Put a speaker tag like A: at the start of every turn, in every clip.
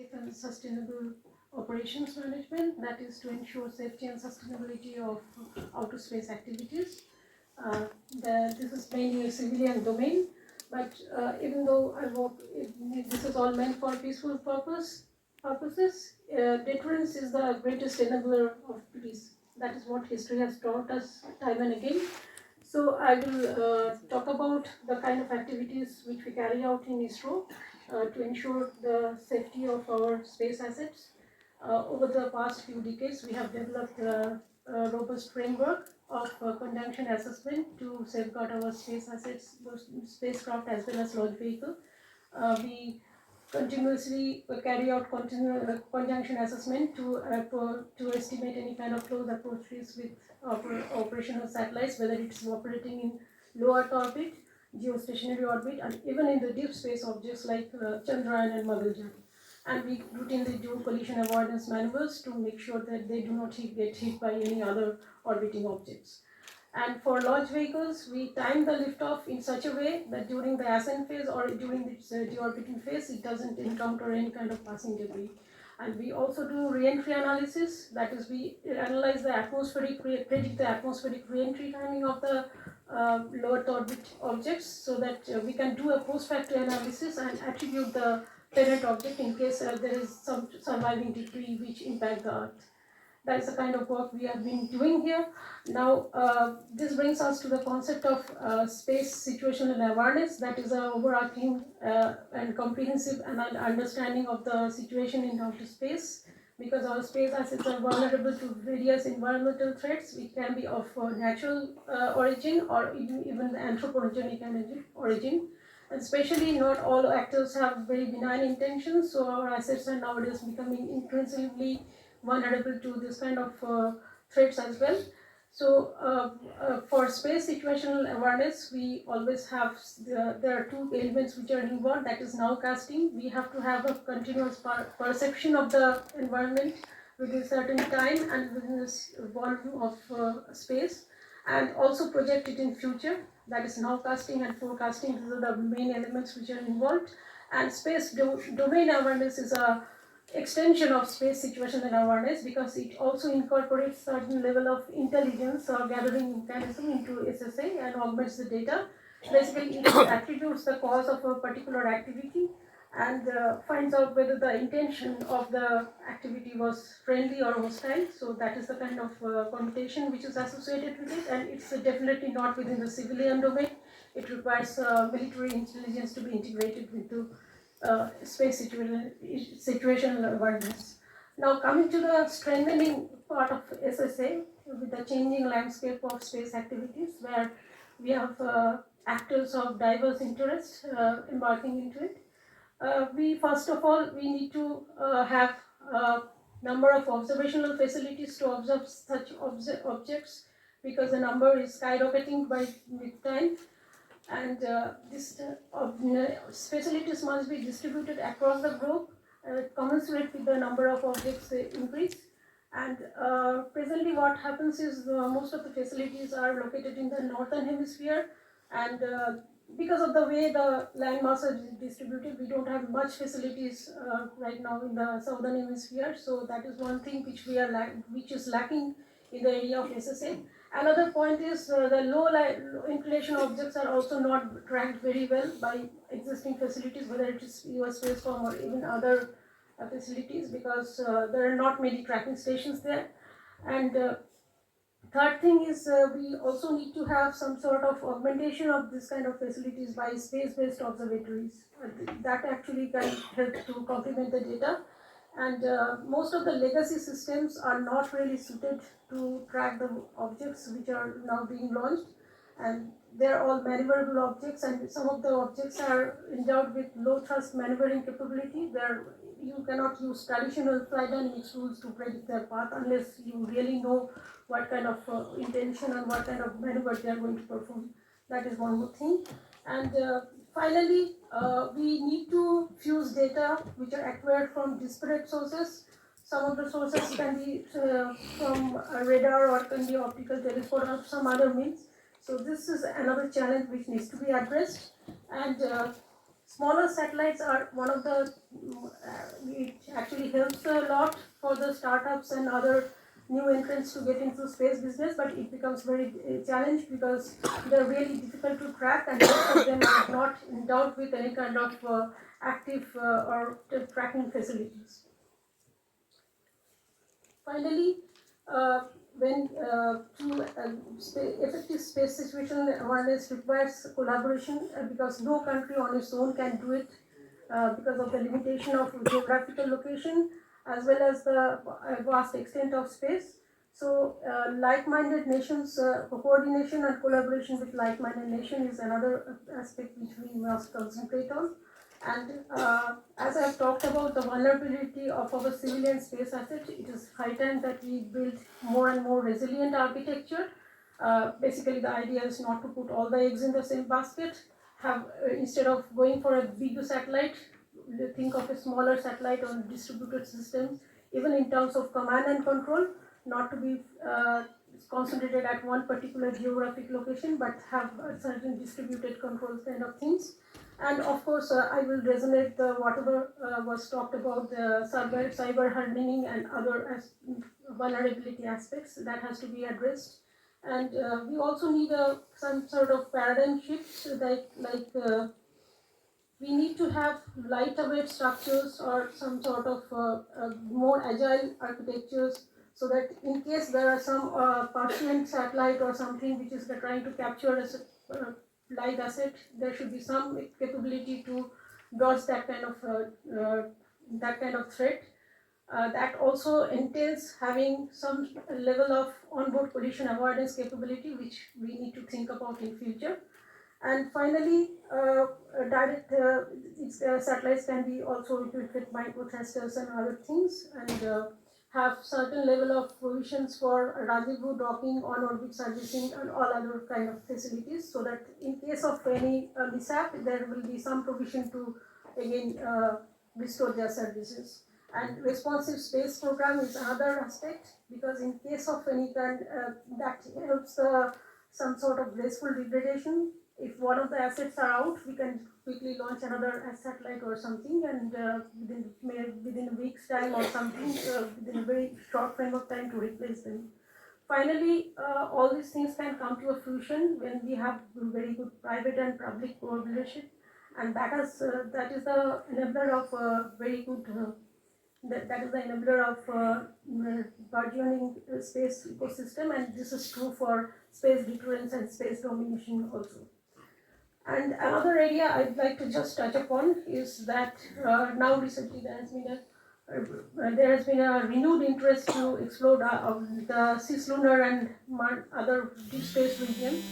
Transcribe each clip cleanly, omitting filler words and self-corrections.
A: safe and sustainable operations management, that is to ensure safety and sustainability of outer space activities. This is mainly a civilian domain, but even though this is all meant for peaceful purposes, deterrence is the greatest enabler of peace. That is what history has taught us time and again. So I will talk about the kind of activities which we carry out in ISRO to ensure the safety of our space assets. Over the past few decades, we have developed a robust framework of conjunction assessment to safeguard our space assets, both spacecraft as well as launch vehicle. We continuously carry out conjunction assessment to estimate any kind of close approach risk with operational satellites, whether it's operating in low Earth orbit, geostationary orbit, and even in the deep space objects like Chandrayaan and Mangalyaan. And we routinely do collision avoidance maneuvers to make sure that they do not get hit by any other orbiting objects. And for launch vehicles, we time the liftoff in such a way that during the ascent phase or during its deorbiting phase, it doesn't encounter any kind of passing debris. And we also do re-entry analysis, that is, we analyze the predict the atmospheric re-entry timing of the low Earth orbit objects, so that we can do a post-factor analysis and attribute the parent object in case there is some surviving debris which impact the Earth. That is the kind of work we have been doing here. Now, this brings us to the concept of space situational awareness. That is an overarching and comprehensive understanding of the situation in outer space, because our space assets are vulnerable to various environmental threats, which can be of natural origin or even anthropogenic origin. And especially, not all actors have very benign intentions, so our assets are nowadays becoming increasingly vulnerable to this kind of threats as well. So for space situational awareness, we always have, there are two elements which are involved, that is nowcasting. We have to have a continuous perception of the environment within a certain time and within this volume of space, and also project it in future. That is nowcasting and forecasting. These are the main elements which are involved. And space domain awareness is a extension of space situational awareness, because it also incorporates certain level of intelligence or gathering mechanism into SSA and augments the data. Basically, it attributes the cause of a particular activity and finds out whether the intention of the activity was friendly or hostile. So that is the kind of computation which is associated with it, and it's definitely not within the civilian domain. It requires military intelligence to be integrated into space situational awareness. Now, coming to the strengthening part of SSA with the changing landscape of space activities, where we have actors of diverse interest embarking into it. We first of all, we need to have a number of observational facilities to observe such objects, because the number is skyrocketing with time. And these facilities must be distributed across the globe, commensurate with the number of objects increase. And presently what happens is most of the facilities are located in the northern hemisphere, and because of the way the land mass is distributed, we don't have much facilities right now in the southern hemisphere. So that is one thing which which is lacking in the area of SSA. Another point is the low inclination objects are also not tracked very well by existing facilities, whether it is US Spacecom or even other facilities, because there are not many tracking stations there. And third thing is we also need to have some sort of augmentation of this kind of facilities by space-based observatories. That actually can help to complement the data. And most of the legacy systems are not really suited to track the objects which are now being launched, and they're all maneuverable objects, and some of the objects are endowed with low thrust maneuvering capability, where you cannot use traditional flight dynamics rules to predict their path unless you really know what kind of intention and what kind of maneuver they are going to perform. That is one more thing. And finally, we need to fuse data which are acquired from disparate sources. Some of the sources can be from a radar, or can be optical telescope, or some other means. So this is another challenge which needs to be addressed. And smaller satellites are one of the, it helps a lot for the startups and other new entrants to get into space business, but it becomes very challenged because they're really difficult to track, and most of them are not endowed with any kind of active or tracking facilities. Finally, when effective space situation awareness requires collaboration, because no country on its own can do it because of the limitation of geographical location as well as the vast extent of space. So like-minded nations, coordination and collaboration with like-minded nations is another aspect which we must concentrate on. And as I have talked about the vulnerability of our civilian space asset, it is high time that we build more and more resilient architecture. Basically, the idea is not to put all the eggs in the same basket. Instead of going for a bigger satellite, think of a smaller satellite on distributed systems, even in terms of command and control, not to be concentrated at one particular geographic location, but have certain distributed control kind of things. And of course, I will resonate whatever was talked about the cyber hardening and other vulnerability aspects that has to be addressed. And we also need some sort of paradigm shift, we need to have lighter weight structures or some sort of more agile architectures, so that in case there are some Persian satellite or something which is trying to capture a light asset, there should be some capability to dodge that kind of threat. That also entails having some level of onboard collision avoidance capability, which we need to think about in future. And finally, satellites can be also equipped with microthrusters and other things, and have certain level of provisions for rendezvous docking, on-orbit servicing, and all other kind of facilities, so that in case of any mishap, there will be some provision to again restore their services. And responsive space program is another aspect, because in case of any kind, that helps some sort of graceful degradation. If one of the assets are out, we can quickly launch another satellite or something, and within a week's time or something, within a very short frame of time, to replace them. Finally, all these things can come to a fruition when we have very good private and public collaboration, and that is the enabler of very good. That is the enabler of burgeoning space ecosystem, and this is true for space deterrence and space domination also. And another area I'd like to just touch upon is that now recently there has been a renewed interest to explore the cislunar and other deep space regions,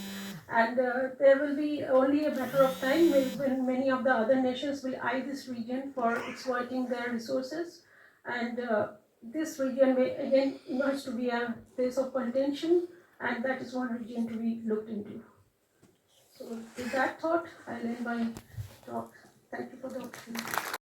A: and there will be only a matter of time when many of the other nations will eye this region for exploiting their resources, and this region may again emerge to be a place of contention, and that is one region to be looked into. So with that thought, I'll end my talk. Thank you for the opportunity.